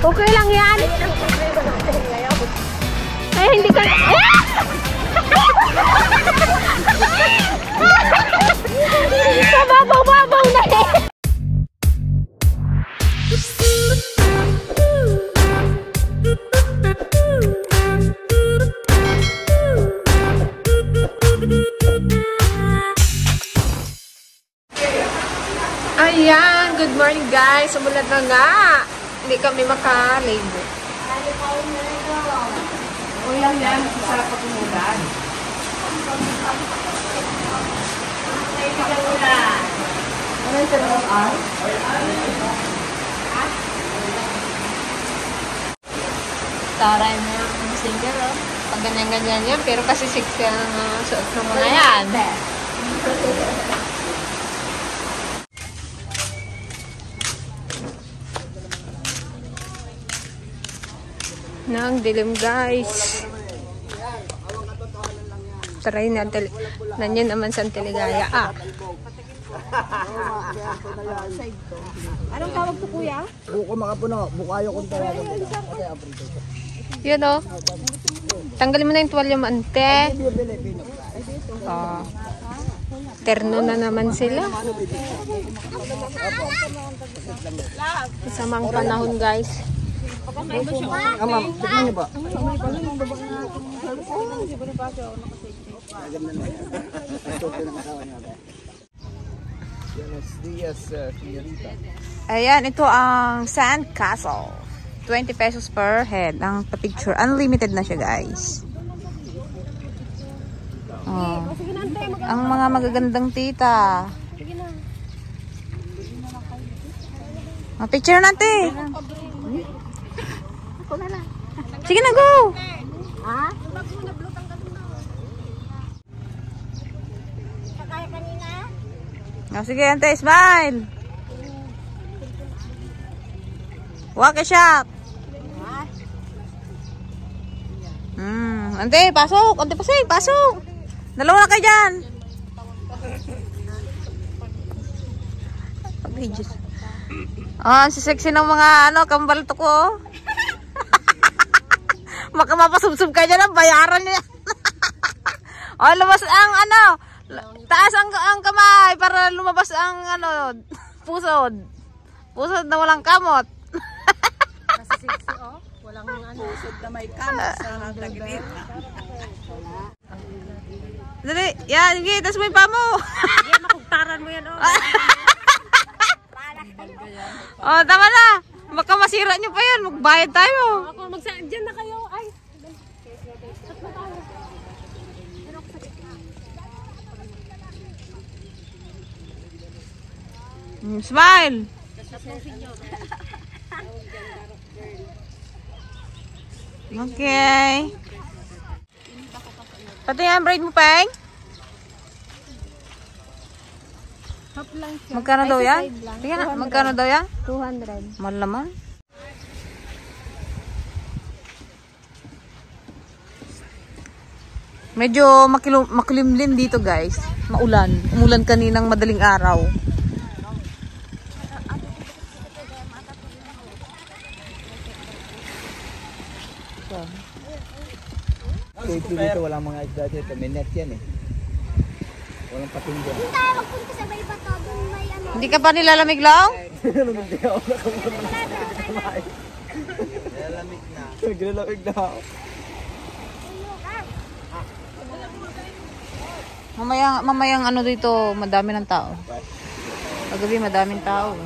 Okay lang yan. Ay, hindi ka... Sababaw-babaw na eh. Ayan, good morning guys. Umulan na nga. Hindi kami maka-labor. Ulan yan, sarap pag umulan. Ano yung tanong ang? Taray mo yung singer, oh. Pag ganyan-ganyan yan, pero kasi sexy ang suot ng mga yan. Nang dilim guys. Try na nanyan naman sa Teligaya. Anong tawag to kuya? Buko makapuno, bukayo kung tawagan nila. Yun o. Tanggalin mo na yung tuwalya mo ante. Terno na naman sila. Masamang panahon guys. Ma'am, tignan niyo ba? Ayan, ito ang Sand Castle. 20 pesos per head ang pa-picture. Unlimited na siya, guys. Oh. Ang mga magagandang tita. Picture natin. Sige na, go! Ha? Oh, sige, ante, smile! Walk a shot! Ante, pasok! Ante, pasok! Dalawa na kayo dyan! Oh, si sexy ng mga kambal to ko. Makamapasubsub ka dyan, bayaran niya. Oh, lumabas ang taas ang kamay para lumabas ang pusod. Pusod na walang kamot. Kasi sexy oh. Walang pusod na may kamot sa lagrit. Dali, yan, sige, tas mo yung pamo. Sige, makugtaran mo yan oh. Oh, tama na. Baka masira nyo pa yan. Magbayad tayo. Ako dyan na kayo. Ay. Smile. Okay. Pati yung braid mo, Peng? Magkano daw yan? Tingnan, magkano daw yan? 200. Mahal naman. Medyo makulimlim dito guys. Maulan. Umulan kaninang madaling araw. Safety dito, walang mga isda dito. May net yan eh. Walang patinggan. Hindi tayo magpunta sa may bato. Doon may ano. Hindi ka pa nilalamig lang? Nilalamig na ako. Nilalamig na ako. Mamayang dito, madami ng tao. Paggabi, madaming tao.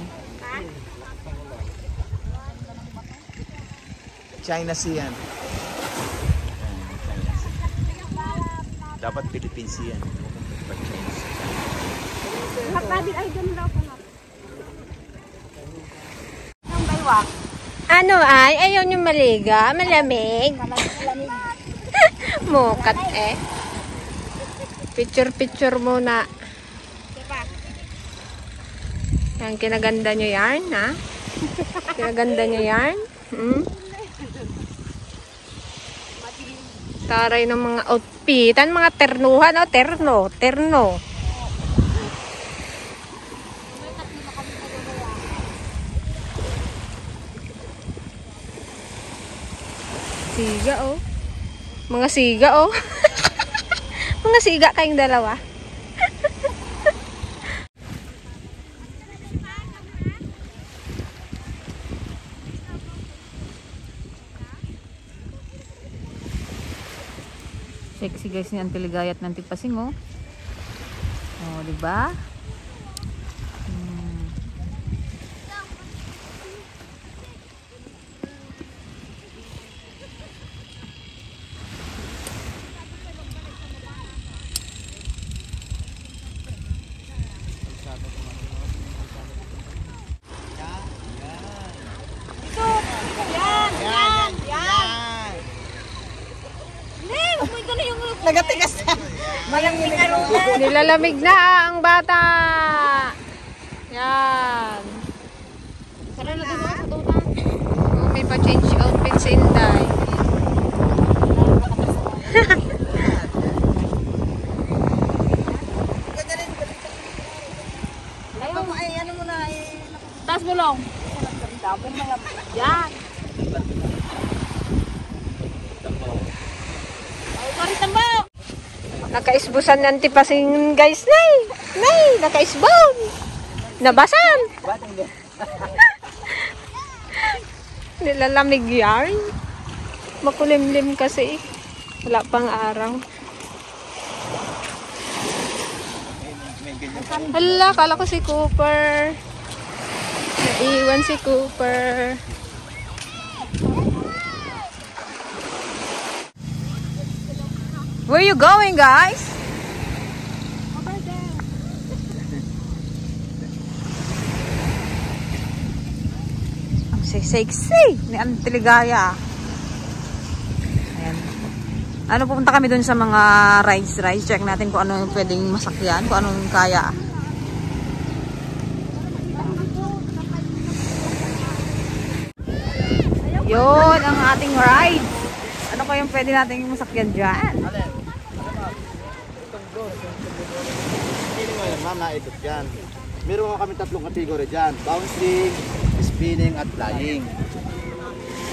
China Sea yan. Dapat Philippine Sea yan. Ay, ganun daw po na. Ang baywak. Ano ay? Ayaw nyo maliga? Malamig? Mukat eh. Picture muna. Yan, kinaganda nyo yarn, ha? Kinaganda nyo yarn? Taray ng mga outfitan, mga ternuhan, o terno. Siga, oh. Mga siga, oh. Mga siga kayong dalawa. Sexy guys ni Auntie Ligaya at Auntie Pasing, oh. Oh, di ba? Nagatigas na. Nilalamig na ang bata. Yan. May pa-change outfit si Inday. Taas mo lang. Yan. Nakaisbusan ng tipasing guys, Nay, nakaisbon. Nabasan. Nilalamig yan. Makulimlim kasi. Wala pang araw. Hala, kala ko si Cooper. Naiwan si Cooper. Where you going, guys? Over there. Ang sexy ni Auntie Ligaya. Ayan. Ano, pupunta kami dun sa mga rides. Check natin kung ano yung pwedeng masakyan, kung anong kaya. Yun ang ating ride. Ano kayong pwede nating masakyan dyan? Ma'am, naikot yan. Meron kami tatlong kategory dyan. Bouncing, spinning, at flying.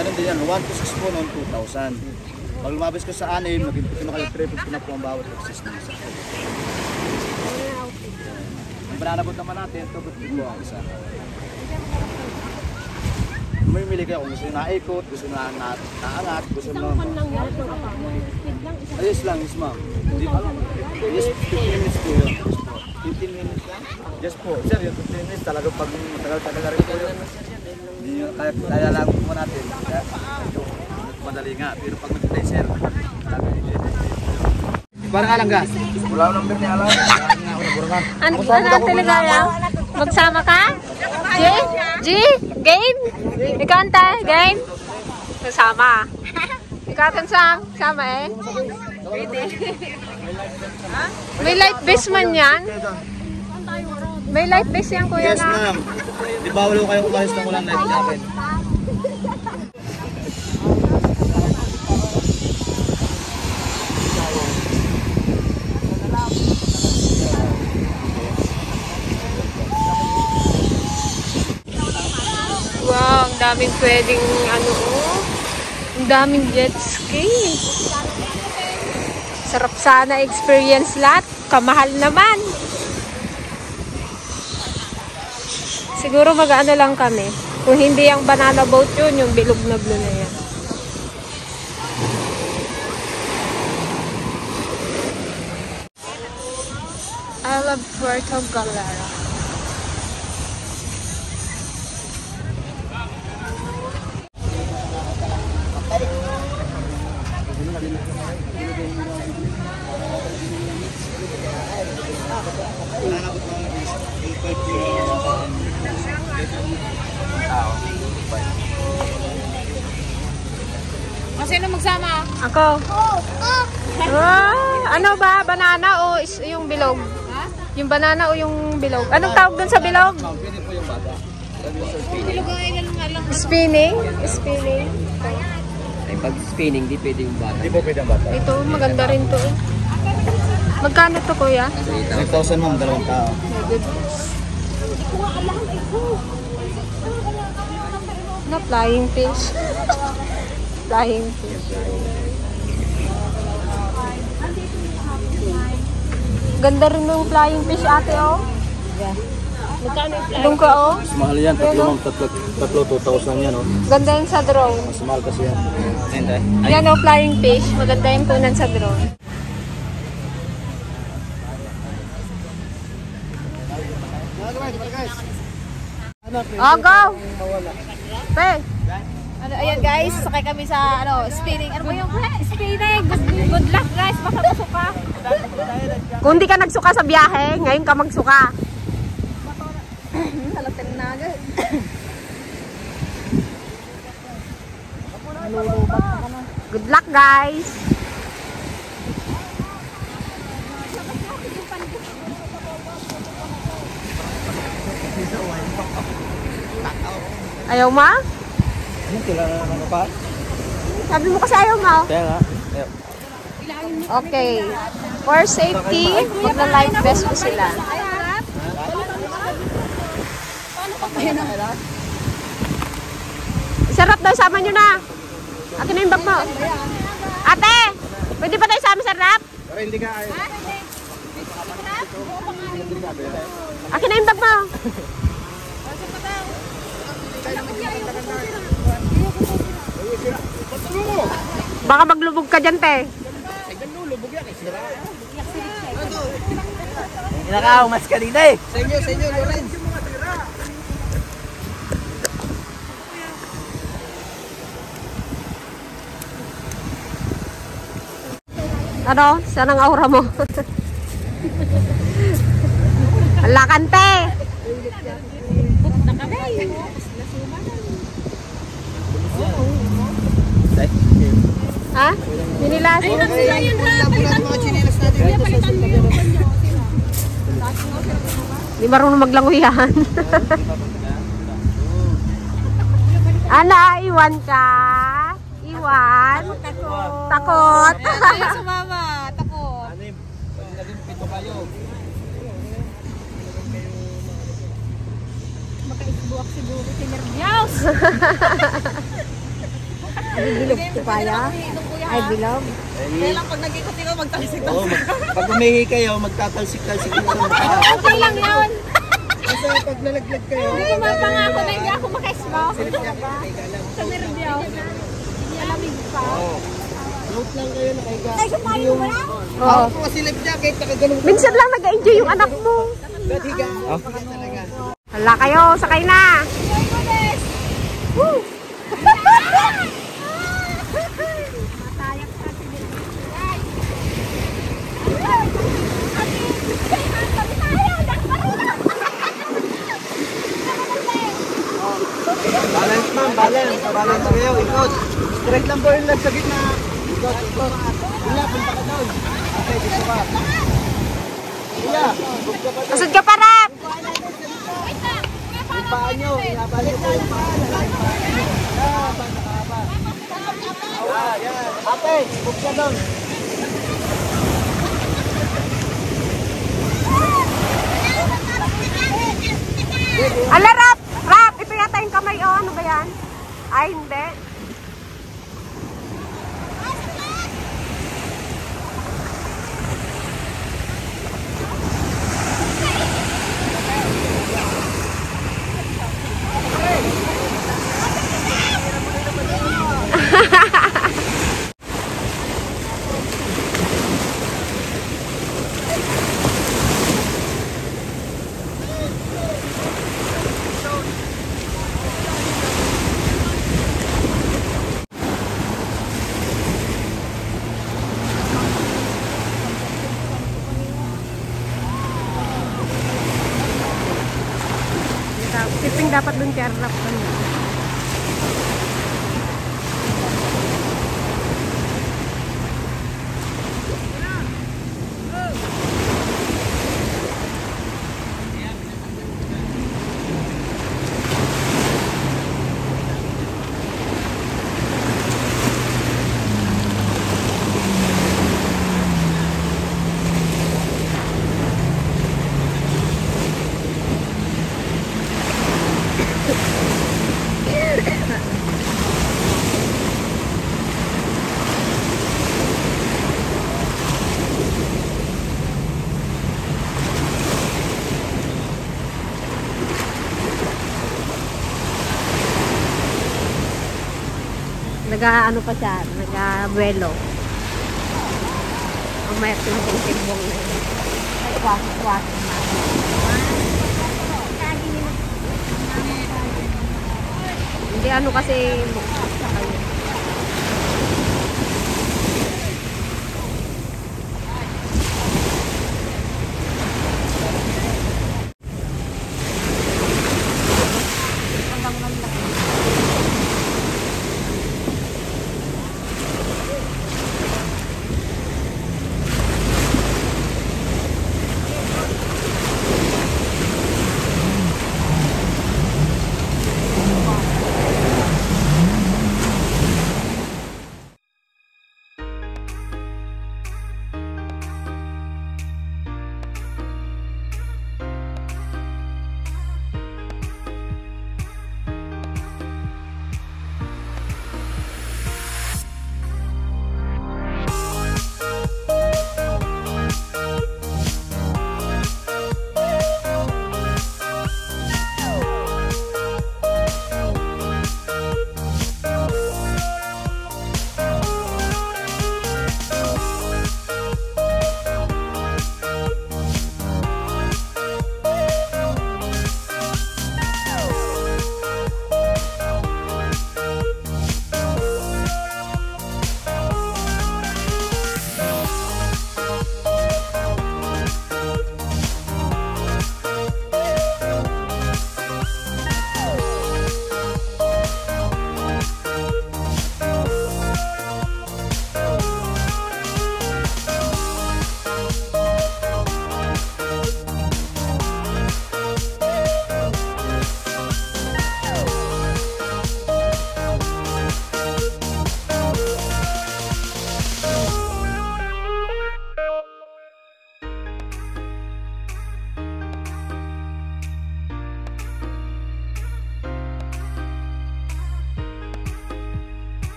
Ganun din yan. 1 to 6 po noon, 2,000. Pag lumabas ko sa 6, magiging kayo 350 na po ang bawat access na isa. Ang bananabot naman natin, 250 po ang isa. Mamimili kayo kung gusto nyo naikot, gusto nyo naangat, gusto nyo ayos lang, yes ma'am. Yes, 15 minutes po yun. 15 minutes lang? Yes po. Sir, yung 15 minutes talaga pag matagal-tagal na rin po yun. Hindi nyo kaya lang po natin. Kaya ito, madali nga. Pero pag nag-play sir, talaga yun. Parang alang ka? Wala ko number niya alam. Ano Ligaya? Magsama ka? G? Game? Ikaw ante? Game? Kasama. Ikaw sama eh? May light base man yan? May light base yan kuya Yes na? ma'am. Di ba wala kayo umalis na walang light jacket? Wow, ang daming pwedeng ano, ang daming jet ski. Sarap sana experience lahat. Kamahal naman. Siguro mag-ano lang kami. Kung hindi yung banana boat yun, yung bilog na blue na yan. I love Puerto Galera. Sino magsama? Ako. Ano ba? Banana o yung bilog? Yung banana o yung bilog? Anong tawag dun sa bilog? Spinning? Spinning? Ay, pag spinning, di pwede yung bata. Hindi po pwede ang bata. Ito, maganda rin to. Magkano to, kuya? 5,000 ma'am, 2 tao. My goodness. Na flying fish. Flying fish. Ganda rin ng flying fish, ate, oh. Magkano yung flying? Doon ka, oh. Mas mahal yan, tatlo ma'am, tatlo 2,000 yan, oh. Ganda yun sa drone. Mas mahal kasi yan. Yan, oh, flying fish. Maganda yung punan sa drone. Oh, go! Pe! Ano, ayan guys, sakay kami sa spinning. Ano ba yung spinning? Good luck guys, baka masuka. Kung di ka nagsuka sa biyahe, ngayon ka magsuka. Halatan na agad. Good luck guys! Ayaw ma? Ano, kailangan naman pa? Sabi mo kasi ayaw ma. Kaya nga. Okay. For safety, magla-life vest po sila. Sarap daw, sama nyo na. Akin na yung bag mo. Ate, pwede pa tayo sama sa rap? Pero hindi ka ayaw. Akin na yung bag mo. Baka maglubog ka dyan, te. Inakaw, mas kanina eh. Sa inyo, Lorenz. Ano? Saan ang aura mo? Alakante! Ha? Ninilas? Di marunong maglangoy yan. Ana, iwan ka? Iwan? Takot. Ayaw sumama. Takot. Naging 7 kayo. Makaisbuak siguro si Nervios. Bilog ko kaya? Ay, bilog. Kailan pag nag-ikot-ikot, magtalsik Oo, pag umingi kayo, magtatalsik-talsik sa mukha. Okay lang yun. Kasi pag nalaglag kayo, Hindi, mapangako na hindi ako makaisbuak. Sa Nervios. Alamig pa. note lang kayo nakahiga. Hindi yung... Oo. Ako kasi life jacket, nakaganong Minsan lang nag-enjoy yung anak mo. higa. Talaga. Hala kayo, sakay na. Woo! Balance ma'am, balance. Balance kayo, ikot. Straight lang po yung lag sa gitna. Ikot, ikot. Wala, punta ka doon. Okay, dito ka. Iya, buksa pa doon. Masud ka pa, Rap. Yung paa nyo, inaban nyo po yung paa. Nakahaba. Yan. Ate, buksa doon. Ala, Rap. Rap, ito yata yung kamay. Oh, ano ba yan? Ay, hindi. Tipping dapat dun kay Rap. Nag-ano pa siya, nag-buelo. Mamaya tinitimbong na yun. Ay, kwasok na. Hindi ano kasi buksak sa kanya.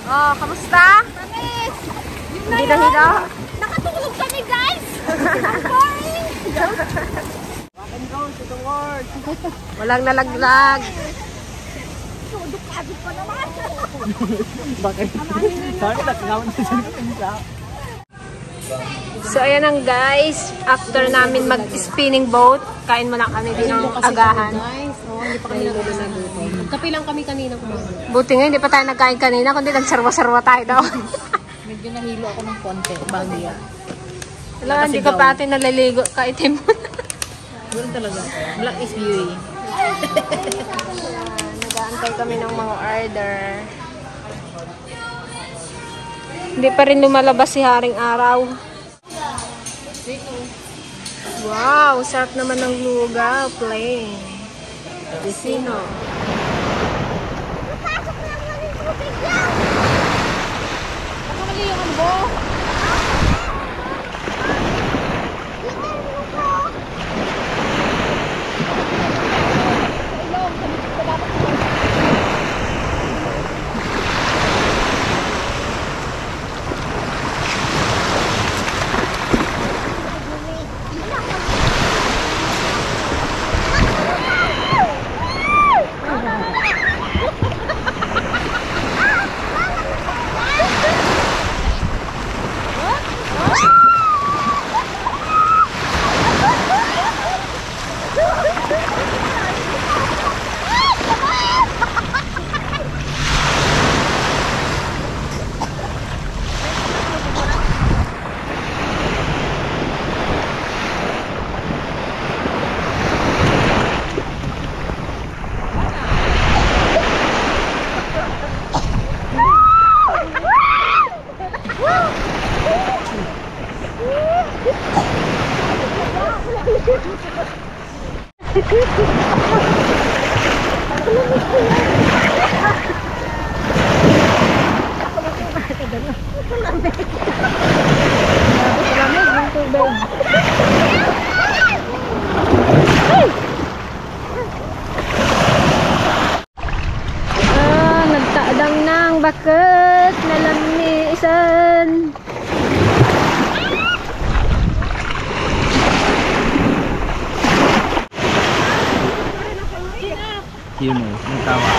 Oh, kamusta? Amis! Hindi na hila. Nakatulog kami, guys! I'm boring! Rock and roll to the world. Walang nalaglag. Sudok-adok pa naman! Bakit? Sorry, natinawin sa siya. So, ayan ang guys. After namin mag-spinning boat, kain muna kami din ng agahan. Guys, hindi pa kami nag-uusap. Kape lang kami kanina kumain. Buti nga, hindi pa tayo nagkain kanina, kundi nagsarwa-sarwa tayo daw. Medyo nahilo ako ng konti. Bagya. Wala, hindi ka pa atin naliligo ka itim. Ganun talaga. Black is beauty. Nag-aantay kami ng mga order. Hindi pa rin lumalabas si Haring Araw. Wow, sarap naman ng lugaw. Plain. Pisino. Ako mali yung ano mo? Nagtaadang ng bakit na lamisan. Yun mo, natawa.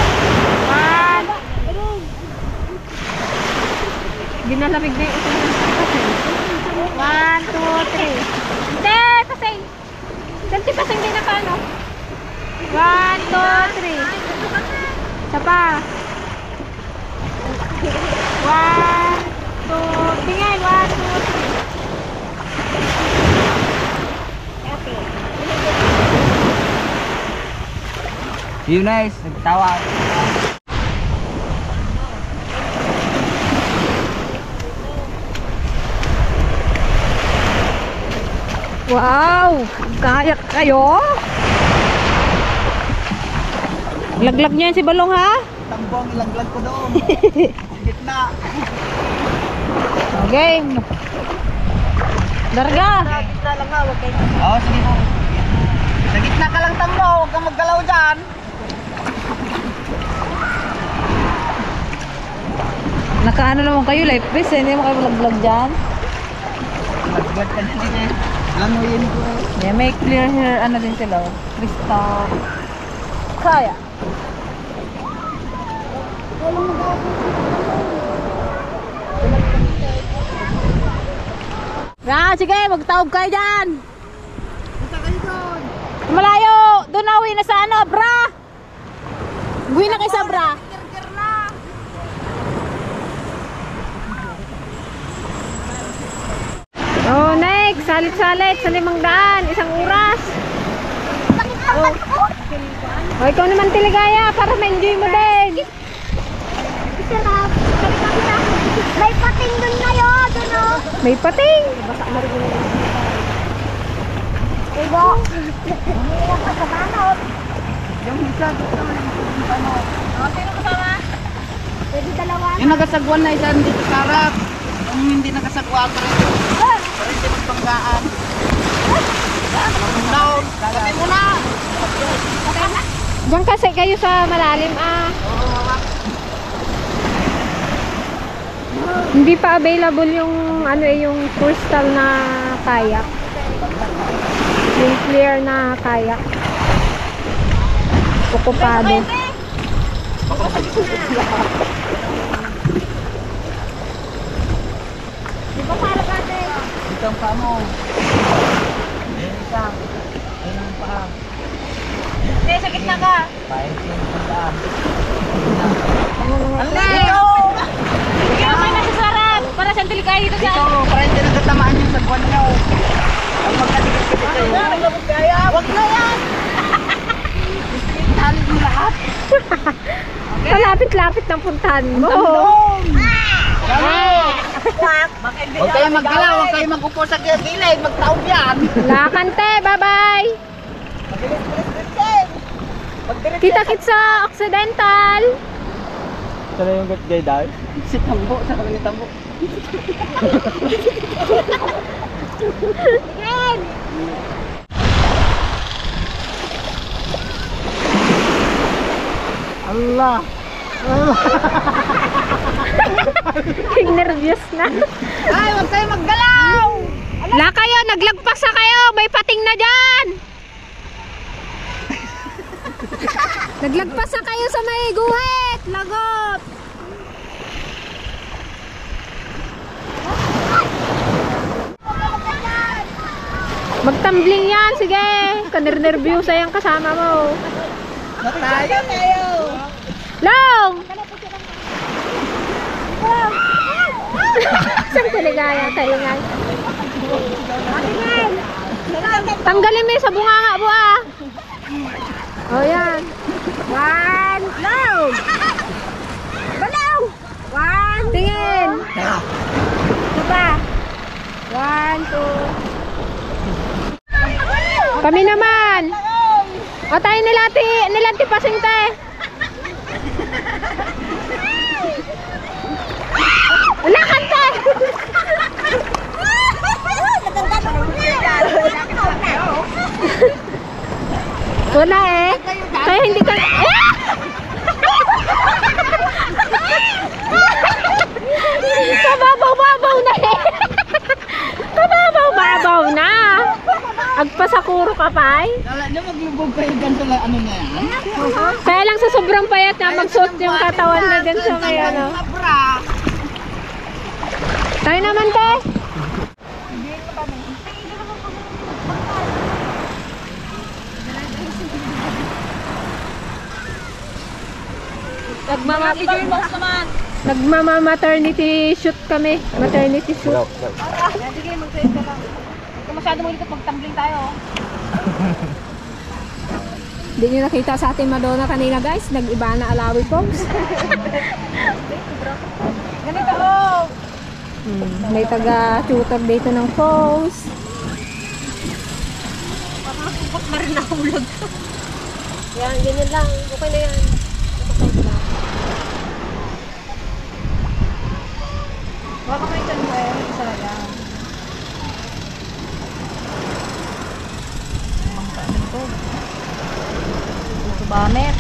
Ginalamig na yung isang nasa 1, 2, 3. Hindi! Paseng! Santi paseng din na pa, no? 1, 2, 3. Isa pa. 1, 2, tingin. 1, 2, 3. Yun nice, nagtawa. Wow! Kaya kayo? Laglag niyo yan si Balong, ha? Tambong, ilaglag ko doon. Gitna. Okay. Darga! Gitna lang ha, huwag kayo. Oo, sige po. Sa gitna ka lang tambo, huwag kang maggalaw dyan. Nakaano naman kayo, life vest, hindi mo kayo vlog dyan. Magbad ka na din eh. Alam mo yun ko eh. Yeah, may clear hair, ano din sila, crystal. Kaya. Ah, sige, magtawag kayo dyan. Punta kayo doon. Malayo! Doon na uwi na sa ano, Bra! Uwi na kayo sa Bra. Oh, next! Salit-salit sa 500, isang oras. Oh. Oh, ikaw naman Tiligaya para ma-enjoy mo din. May pating dun kayo, dun o. May pating. Ibo. Hindi lang pa sa manot. Yung isa, ano? Sino kasama? Pwede dalawa. Yung nagasagwan na isa dito sa harap. Yung hindi nagasagwan ko rin. Pero hindi magpanggaan. Down. Sabi mo na. Diyan kasi kayo sa malalim Hindi pa available yung ano yung crystal na kayak. Yung clear na kayak. Okupado. Di ba para pati? Ito ang paa mo. Yung isa. Ayun ang paa. Hindi, sa gitna ka. Pahin siya yung paa. Hindi! Hindi ako na sa sarap. Para siyang tiligaya dito Dito, para hindi nagtatamaan yung sagwan nyo. Ang magkadikit-dikit kayo. Huwag na yan! Talid mo lahat. Malapit-lapit ng puntahan mo. Huwag kayo maggalaw, huwag kayo mag-upo sa gilid, magtaob yan. Lakante, bye-bye! Kita-kit sa Occidental! Sana yung gay dahil? Si Tambo, sa kanya Tambo. Allah! Nervyos na. Ay, huwag kayo maggalaw! La kayo, naglagpas na kayo! May pating na dyan! Naglagpas na kayo sa may guhit! Lagot! Magtambling yan, sige! Kanir-nervyosa yung kasama mo. Tayo! Long! Saan taligaya tayo nga? Tanggalin mo yung sa bunganga mo ah! O yan! One! Long! Balaw! One! Tingin! Diba? One, two. Kami naman! O tayo nilanti pasing tayo. Wala kanta! Wala eh. Kaya hindi ka... Kababaw-babaw na eh. Kababaw-babaw na. Agpasakuro ka pa eh. Kala nyo maglubog kayo ganito lang ano na yan? Kaya lang sa sobrang payat na magsuot yung katawan na dyan sa may ano. Tayo naman te. Nagmama-maternity shoot kami. Maternity shoot. Sige, mag-trade ka lang. Kung masyado mo likot, mag-tumbling tayo. Hindi nyo nakita sa ating Madonna kanina guys. Nag-iba na alawi pose. Ganito oh! May taga-tutor dito ng pose. Bakit na rin nahulog? Yan, ganyan lang. Okay na yan. Baka may chan mo eh, isa lang. Banner.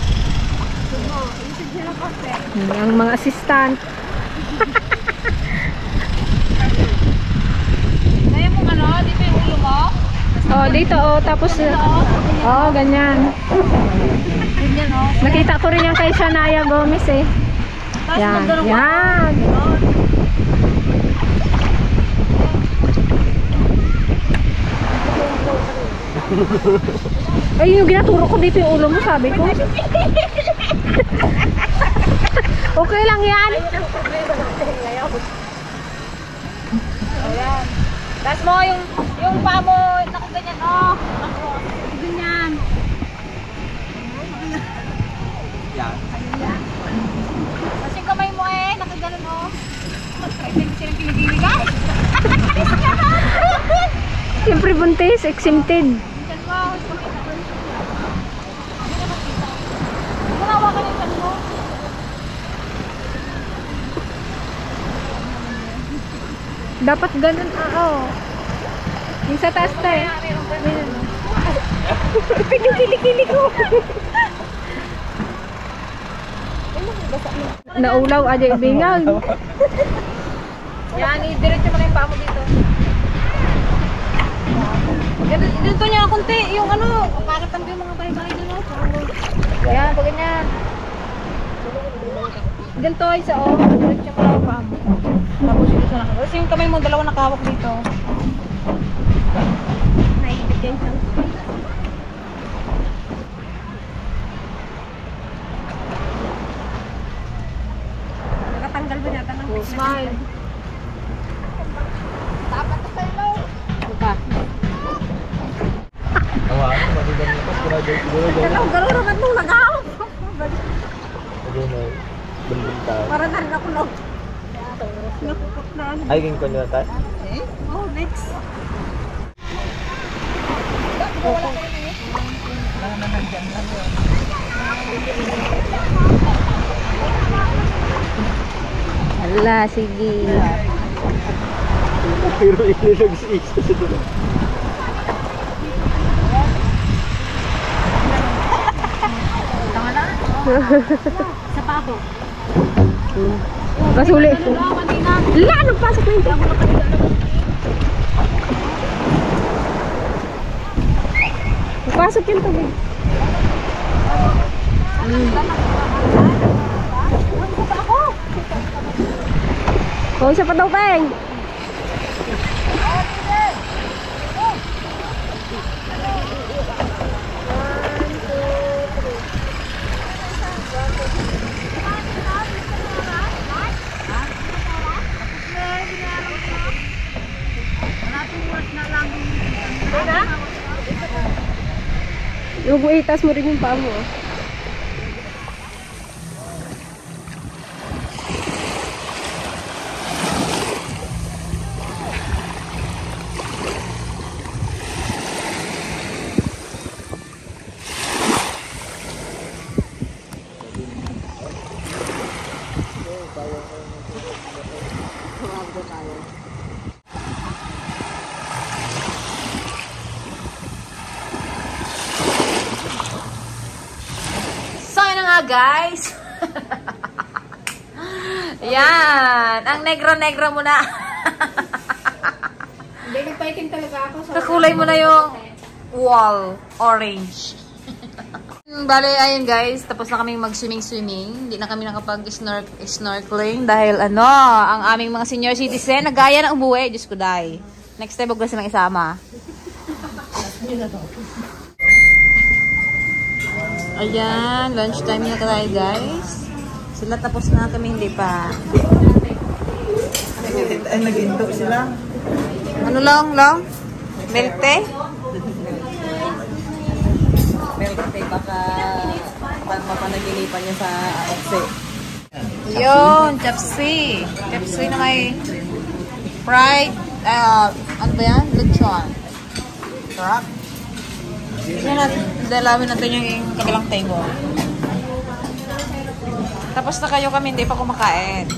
Ang mga assistant. Kaya mo ano, dito yung ulo mo? Oh, dito oh, tapos oh, ganyan. Ganyan oh. Nakita ko rin yung kay Shania Gomez eh. Yan, yan. Ay, yung ginaturo ko dito yung ulo mo, sabi ko. Okay lang yan. Ayan. Tapos mo yung paa mo, nakaganyan oh. Ganyan. Yan. Tapos yung kamay mo eh, nakaganon oh. Silang kiligili ka? Siyempre buntis, exempted. Chan mo, pakita ko. Hindi na makita. Manawa ka ng chan mo. Dapat ganun, oo. Yung sa taas tayo. Pinukili-kili ko. Naulaw, aja ibingan. Yan, i-diretso mo na yung paa mo dito. Dito niya kunti, yung ano, pakatambi yung mga bahay-bahay dito. Yan, pag ganyan. Ganito isa oh, diretso mo lang yung paa mo. Tapos yung isa nakahawak. Kasi yung kamay mo, dalawa nakahawak dito. Naibig yan siya. Nakatanggal ba yata ng Smile. tayo. Para na rin ako nakukot na ano. Ay, king konyo tayo. Oh, next. Hala, sige. Pero ililog si Isa sa dulo. Sa pabo. Basuli. Kanina. Hala, nagpasok na yun. Nagpasok yung tubig. Oh, isa pa daw, Peng. Huwag mo itas mo rin yung paa mo. So, yun na nga, guys. Yan. Ang negra-negra mo na. Hindi, nagpaitin talaga ako. Kakulay mo na yung wall. Orange. Bale, ayun guys. Tapos na kaming mag-swimming-swimming. Hindi na kami nakapag-snorkeling dahil ano, ang aming mga senior citizen nagaya na umuwi. Diyos ko, day. Next time, huwag na silang isama. Ayan, lunchtime na tayo guys. Sila tapos na, kami hindi pa. Ay, nag-indo sila. Ano lang? Milk tea? Milk tea baka mapanaginipan niya sa okse. Yun, chapsi. Chapsi na may fried, ano ba yan? Lechon. Sarap. Tignan natin, dalawin natin yung kabilang table. Tapos na kayo, kami hindi pa kumakain.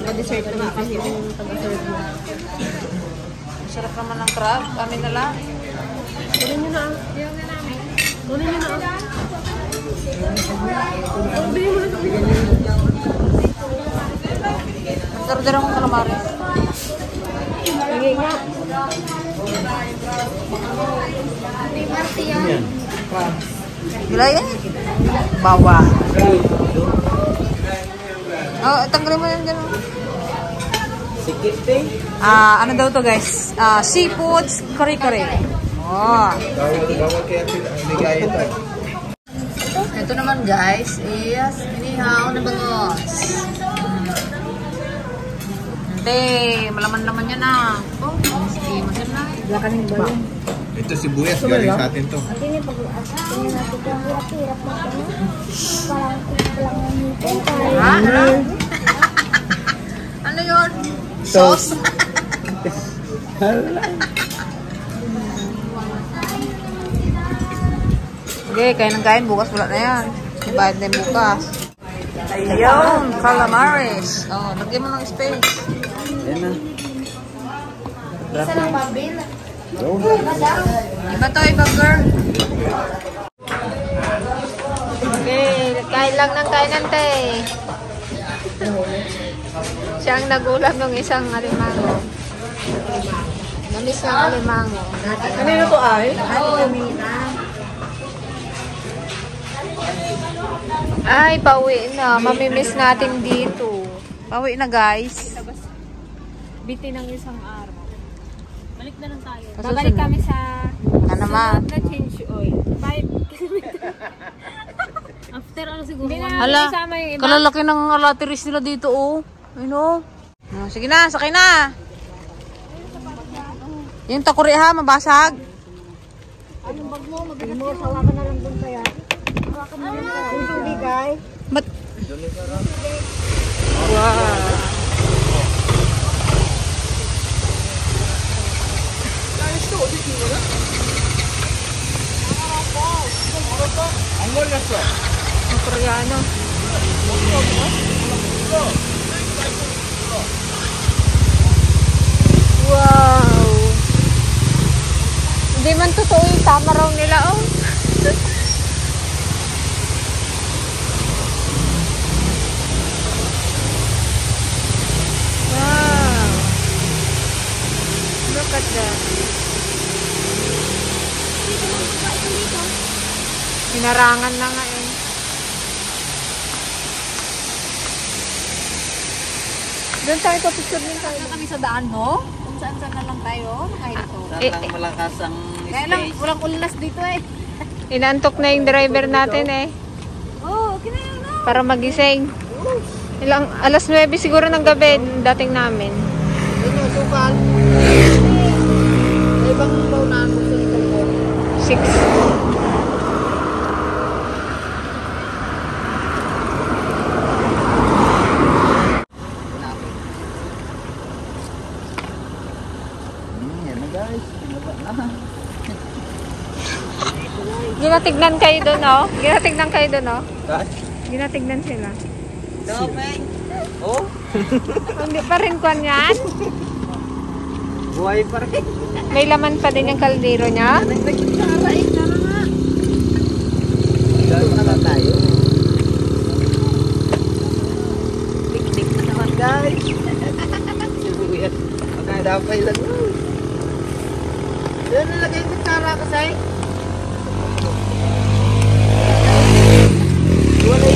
Nag-dessert na kasi yung taga-serve mo. Sarap naman ng crab. Amin na lang. Kunin nyo na. Kunin nyo na. Nagkaroon akong calamares. Sige nga. Gila yan. Bawa. Oh, tanggalin mo yan gano'n. Sikit eh. Ano daw to guys? Seafoods kare-kare. Oh. Bawal kaya sila. Hindi kaya ito. Ito naman guys is inihaw na bangos. Hindi, malaman-laman yan ah. Oh, sige, masarap na. Lakanin ba yun? Ito sibuyas galing sa atin to. At ini pag-asa natin ang hirap-hirap na parang ngipin. Ano? Ano yun? Sauce? Okay, kain ng kain. Bukas wala na yan. Bayad na yung bukas. Ayun, calamares. Oh, lagyan mo ng space. Yan na. Isa lang babil. Iba to, iba girl. Okay, kain lang ng kainan, te. Siya ang nagulam ng isang alimango. Namis ng alimango. Kanino to ay? Ay, pauwi na. Mamimiss natin dito. Pauwi na guys. Biti ng isang araw. Balik na lang tayo. Babalik kami sa Ano naman? sunod na change oil. 5 kilometers. After ano siguro? Hindi na Hala, isama yung iba. kalalaki ng latiris nila dito oh. Ayun oh. Sige na, sakay na. Yung takuri ha, mabasag. Anong bag mo? Magaling mo. Sawa ka na lang dun kaya. Hawakan mo lang kaya. Yung tubig ay. Ba't? Ang walas to. Ang Koreano. Wow! Hindi man totoo yung tama raw nila, oh. Wow! Look at that. Hinarangan na nga eh. Doon tayo papicture din tayo. Kami sa daan, no? Kung saan-saan na lang tayo. Nakahinto. Saan malakas ang Kaya lang, walang ulas dito eh. Inantok na yung driver natin eh. Oo, okay na yun, no? Para magising. Alas 9 siguro ng gabi dating namin. Yun yung sukal. Sa ibang baunan mo sa ikong mo. 6. Yan na guys. Ginatignan kayo doon, oh. Ginatignan kayo doon, oh. Guys. Ginatignan sila. Oh. Hindi pa rin kwan yan. Buhay pa rin. May laman pa din yung kaldero niya. Tara eh, tara nga. Dahil na lang tayo. Picnic na naman, guys. Sibuyat. Magkadapay lang. Yan nalagay yung kutsara kasi. Wala